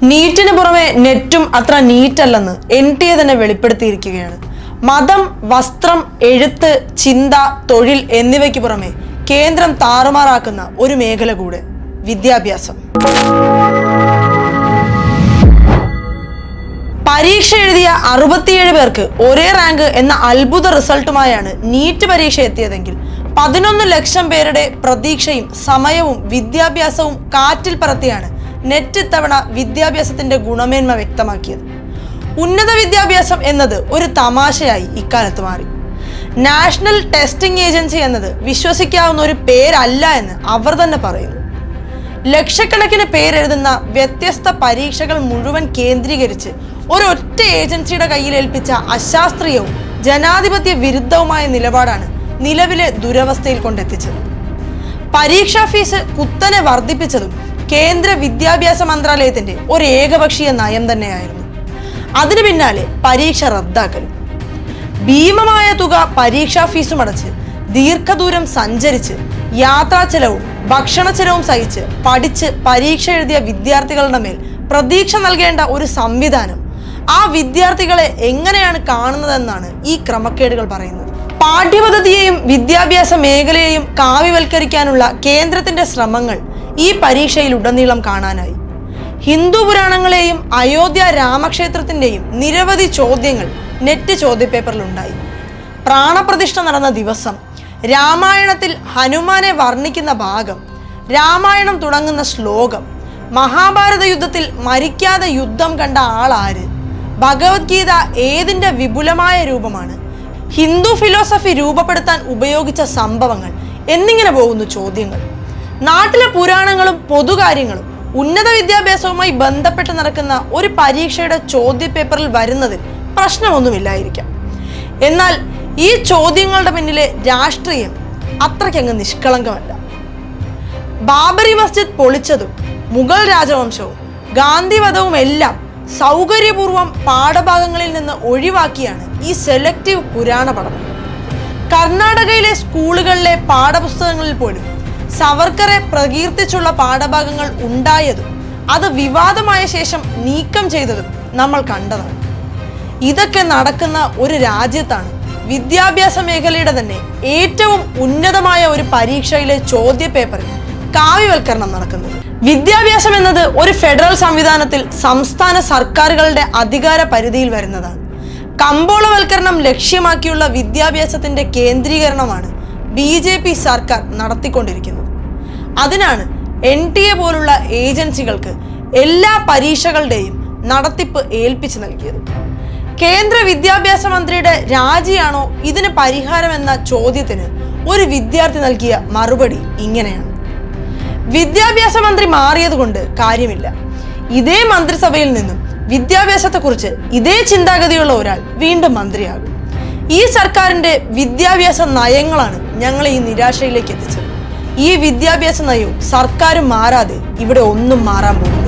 നീറ്റിന് പുറമെ നെറ്റും അത്ര നീറ്റല്ലെന്ന് NTA തന്നെ വെളിപ്പെടുത്തിയിരിക്കുകയാണ്. മതം, വസ്ത്രം, എഴുത്ത്, ചിന്ത, തൊഴിൽ എന്നിവയ്ക്ക് പുറമെ കേന്ദ്രം താറുമാറാക്കുന്ന ഒരു മേഖല കൂടെ വിദ്യാഭ്യാസം. പരീക്ഷ എഴുതിയ 67 പേർക്ക് ഒരേ റാങ്ക് എന്ന അത്ഭുത റിസൾട്ടുമായാണ് നീറ്റ് പരീക്ഷ എത്തിയതെങ്കിൽ 11 ലക്ഷം പേരുടെ പ്രതീക്ഷയും സമയവും വിദ്യാഭ്യാസവും കാറ്റിൽ പറത്തിയാണ് നെറ്റ് ഇത്തവണ വിദ്യാഭ്യാസത്തിന്റെ ഗുണമേന്മ വ്യക്തമാക്കിയത്. ഉന്നത വിദ്യാഭ്യാസം എന്നത് ഒരു തമാശയായി ഇക്കാലത്ത് മാറി. നാഷണൽ ടെസ്റ്റിംഗ് ഏജൻസി എന്നത് വിശ്വസിക്കാവുന്ന ഒരു പേരല്ല എന്ന് അവർ തന്നെ പറയുന്നു. ലക്ഷക്കണക്കിന് പേരെഴുതുന്ന വ്യത്യസ്ത പരീക്ഷകൾ മുഴുവൻ കേന്ദ്രീകരിച്ച് ഒരൊറ്റ ഏജൻസിയുടെ കയ്യിൽ ഏൽപ്പിച്ച അശാസ്ത്രീയവും ജനാധിപത്യ വിരുദ്ധവുമായ നിലപാടാണ് നിലവിലെ ദുരവസ്ഥയിൽ കൊണ്ടെത്തിച്ചത്. പരീക്ഷാ ഫീസ് കുത്തനെ വർദ്ധിപ്പിച്ചതും കേന്ദ്ര വിദ്യാഭ്യാസ മന്ത്രാലയത്തിന്റെ ഒരു ഏകപക്ഷീയ നയം തന്നെയായിരുന്നു. അതിനു പിന്നാലെ പരീക്ഷ റദ്ദാക്കലും. ഭീമമായ തുക പരീക്ഷാ ഫീസും അടച്ച് ദീർഘദൂരം സഞ്ചരിച്ച് യാത്രാ ചെലവും ഭക്ഷണ ചെലവും സഹിച്ച് പഠിച്ച് പരീക്ഷ എഴുതിയ വിദ്യാർത്ഥികളുടെ മേൽ പ്രതീക്ഷ നൽകേണ്ട ഒരു സംവിധാനം ആ വിദ്യാർത്ഥികളെ എങ്ങനെയാണ് കാണുന്നതെന്നാണ് ഈ ക്രമക്കേടുകൾ പറയുന്നത്. പാഠ്യപദ്ധതിയെയും വിദ്യാഭ്യാസ മേഖലയെയും കാവ്യവൽക്കരിക്കാനുള്ള കേന്ദ്രത്തിന്റെ ശ്രമങ്ങൾ ഈ പരീക്ഷയിൽ ഉടനീളം കാണാനായി. ഹിന്ദു പുരാണങ്ങളെയും അയോധ്യ രാമക്ഷേത്രത്തിന്റെയും നിരവധി ചോദ്യങ്ങൾ നെറ്റ് ചോദ്യപേപ്പറിലുണ്ടായി. പ്രാണപ്രതിഷ്ഠ നടന്ന ദിവസം, രാമായണത്തിൽ ഹനുമാനെ വർണ്ണിക്കുന്ന ഭാഗം, രാമായണം തുടങ്ങുന്ന ശ്ലോകം, മഹാഭാരത യുദ്ധത്തിൽ മരിക്കാതെ യുദ്ധം കണ്ട ആളാര്, ഭഗവത്ഗീത ഏതിന്റെ വിപുലമായ രൂപമാണ്, ഹിന്ദു ഫിലോസഫി രൂപപ്പെടുത്താൻ ഉപയോഗിച്ച സംഭവങ്ങൾ എന്നിങ്ങനെ പോകുന്നു ചോദ്യങ്ങൾ. നാട്ടിലെ പുരാണങ്ങളും പൊതുകാര്യങ്ങളും ഉന്നത വിദ്യാഭ്യാസവുമായി ബന്ധപ്പെട്ട് നടക്കുന്ന ഒരു പരീക്ഷയുടെ ചോദ്യപേപ്പറിൽ വരുന്നതിൽ പ്രശ്നമൊന്നുമില്ലായിരിക്കാം. എന്നാൽ ഈ ചോദ്യങ്ങളുടെ പിന്നിലെ രാഷ്ട്രീയം അത്രയ്ക്കങ്ങ് നിഷ്കളങ്കമല്ല. ബാബറി മസ്ജിദ് പൊളിച്ചതും മുഗൾ രാജവംശവും ഗാന്ധിവധവും എല്ലാം സൗകര്യപൂർവ്വം പാഠഭാഗങ്ങളിൽ നിന്ന് ഒഴിവാക്കിയാണ് ഈ സെലക്റ്റീവ് പുരാണ പഠനം. കർണാടകയിലെ സ്കൂളുകളിലെ പാഠപുസ്തകങ്ങളിൽ പോലും സവർക്കറെ പ്രകീർത്തിച്ചുള്ള പാഠഭാഗങ്ങൾ ഉണ്ടായതും അത് വിവാദമായ ശേഷം നീക്കം ചെയ്തതും നമ്മൾ കണ്ടതാണ്. ഇതൊക്കെ നടക്കുന്ന ഒരു രാജ്യത്താണ് വിദ്യാഭ്യാസ മേഖലയുടെ തന്നെ ഏറ്റവും ഉന്നതമായ ഒരു പരീക്ഷയിലെ ചോദ്യപേപ്പറിൽ കാവ്യവൽക്കരണം നടക്കുന്നത്. വിദ്യാഭ്യാസം എന്നത് ഒരു ഫെഡറൽ സംവിധാനത്തിൽ സംസ്ഥാന സർക്കാരുകളുടെ അധികാര പരിധിയിൽ വരുന്നതാണ്. കമ്പോളവൽക്കരണം ലക്ഷ്യമാക്കിയുള്ള വിദ്യാഭ്യാസത്തിന്റെ കേന്ദ്രീകരണമാണ് BJP സർക്കാർ നടത്തിക്കൊണ്ടിരിക്കുന്നത്. അതിനാണ് NTA പോലുള്ള ഏജൻസികൾക്ക് എല്ലാ പരീക്ഷകളുടെയും നടത്തിപ്പ് ഏൽപ്പിച്ചു നൽകിയത്. കേന്ദ്ര വിദ്യാഭ്യാസ മന്ത്രിയുടെ രാജിയാണോ ഇതിന് പരിഹാരമെന്ന ചോദ്യത്തിന് ഒരു വിദ്യാർത്ഥി നൽകിയ മറുപടി ഇങ്ങനെയാണ്: വിദ്യാഭ്യാസ മന്ത്രി മാറിയതുകൊണ്ട് കാര്യമില്ല. ഇതേ മന്ത്രിസഭയിൽ നിന്നും വിദ്യാഭ്യാസത്തെക്കുറിച്ച് ഇതേ ചിന്താഗതിയുള്ള ഒരാൾ വീണ്ടും മന്ത്രിയാകും. ഈ സർക്കാരിന്റെ വിദ്യാഭ്യാസ നയങ്ങളാണ് ഞങ്ങളെ ഈ നിരാശയിലേക്ക് എത്തിച്ചത്. ഈ വിദ്യാഭ്യാസ നയവും സർക്കാരും മാറാതെ ഇവിടെ ഒന്നും മാറാൻ പോകുന്നു.